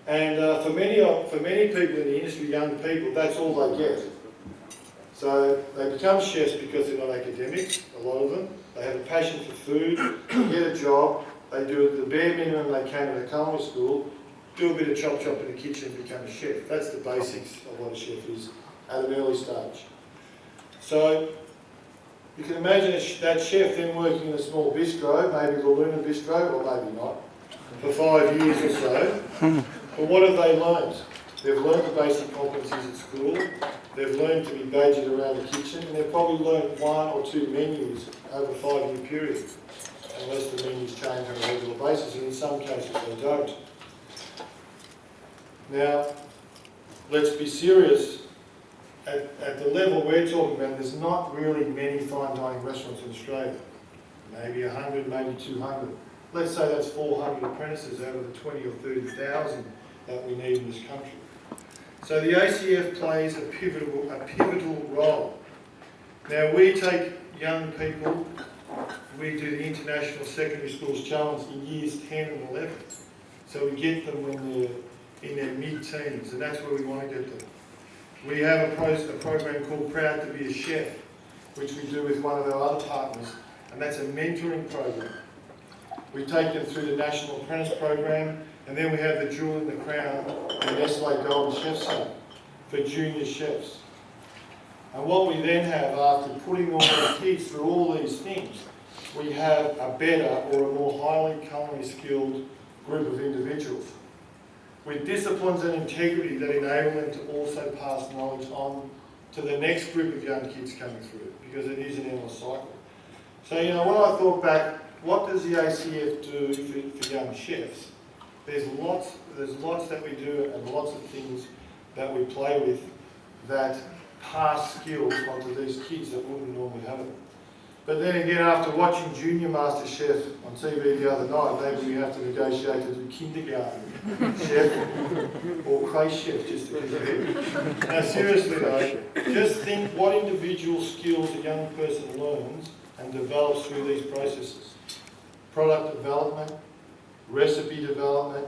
And for many people in the industry, young people, that's all they get. So they become chefs because they're not academics, a lot of them. They have a passion for food, they get a job, they do the bare minimum they can at a culinary school, do a bit of chop in the kitchen and become a chef. That's the basics of what a chef is at an early stage. So you can imagine that chef then working in a small bistro, maybe the Luna Bistro, or maybe not, for 5 years or so. But what have they learned? They've learned the basic competencies at school, they've learned to be badgered around the kitchen, and they've probably learned 1 or 2 menus over a 5-year period, unless the menus change on a regular basis, and in some cases they don't. Now, let's be serious. At the level we're talking about, there's not really many fine dining restaurants in Australia. Maybe 100, maybe 200. Let's say that's 400 apprentices out of the 20 or 30,000 that we need in this country. So the ACF plays a pivotal role. Now we take young people, we do the International Secondary Schools Challenge in years 10 and 11. So we get them when they're in their mid-teens, and that's where we want to get them. We have a program called Proud to be a Chef, which we do with one of our other partners, and that's a mentoring program. We take them through the National Apprentice Program, and then we have the Jewel in the Crown, the Nestle Golden Chef Summit for junior chefs. And what we then have, after putting all the kids through all these things, we have a better or a more highly culinary skilled group of individuals with disciplines and integrity that enable them to also pass knowledge on to the next group of young kids coming through, because it is an endless cycle. So, when I thought back, what does the ACF do for young chefs? There's lots that we do and lots of things that we play with that pass skills onto these kids that wouldn't normally have them. But then again, after watching Junior Master Chef on TV the other night, maybe we have to negotiate to do kindergarten chef or creche chef just to keep ahead. Now seriously though, just think what individual skills a young person learns and develops through these processes. Product development, recipe development,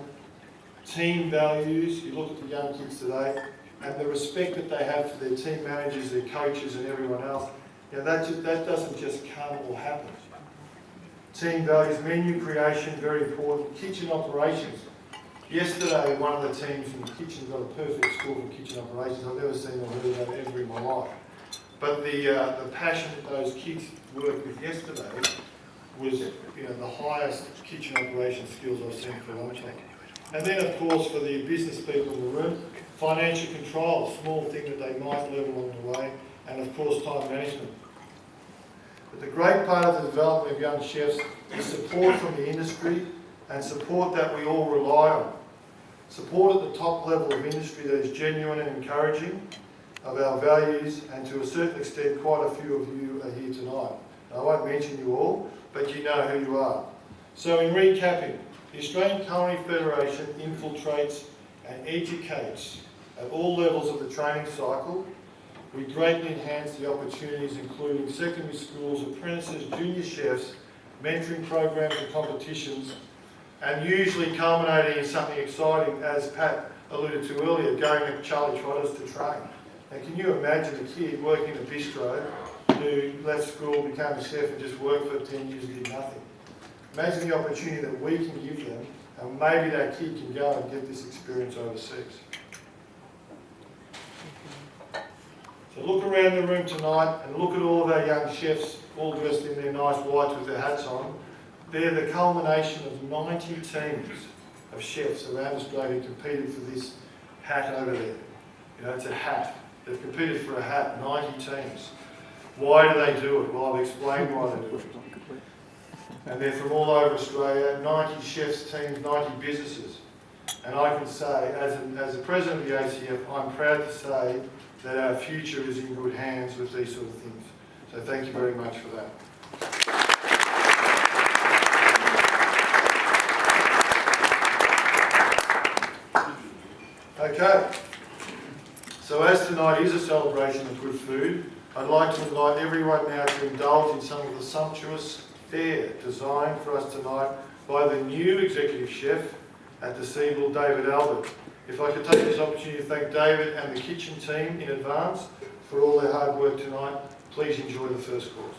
team values. You look at the young kids today and the respect that they have for their team managers, their coaches and everyone else. That doesn't just come or happen. Team values, menu creation, very important. Kitchen operations. Yesterday, one of the teams from the kitchen got a perfect score for kitchen operations. I've never seen or heard of that ever in my life. But the passion that those kids worked with yesterday was the highest kitchen operation skills I've seen for a long time. And then, of course, for the business people in the room, financial control, a small thing that they might learn along the way, and of course, time management. But the great part of the development of young chefs is support from the industry and support that we all rely on. Support at the top level of industry that is genuine and encouraging of our values, and to a certain extent, quite a few of you are here tonight. I won't mention you all, but you know who you are. So in recapping, the Australian Culinary Federation infiltrates and educates at all levels of the training cycle. We greatly enhance the opportunities, including secondary schools, apprentices, junior chefs, mentoring programs and competitions, and usually culminating in something exciting, as Pat alluded to earlier, going to Charlie Trotters to train. Now can you imagine a kid working in a bistro who left school, became a chef and just worked for 10 years and did nothing? Imagine the opportunity that we can give them, and maybe that kid can go and get this experience overseas. So look around the room tonight and look at all of our young chefs, all dressed in their nice whites with their hats on. They're the culmination of 90 teams of chefs around Australia who competed for this hat over there. It's a hat. They've competed for a hat, 90 teams. Why do they do it? Well, I've explained why they do it. And they're from all over Australia, 90 chefs teams, 90 businesses. And I can say, as the president of the ACF, I'm proud to say that our future is in good hands with these sort of things. So thank you very much for that. Okay, so as tonight is a celebration of good food, I'd like to invite everyone now to indulge in some of the sumptuous fare designed for us tonight by the new executive chef at the Siebel, David Albert. If I could take this opportunity to thank David and the kitchen team in advance for all their hard work tonight, please enjoy the first course.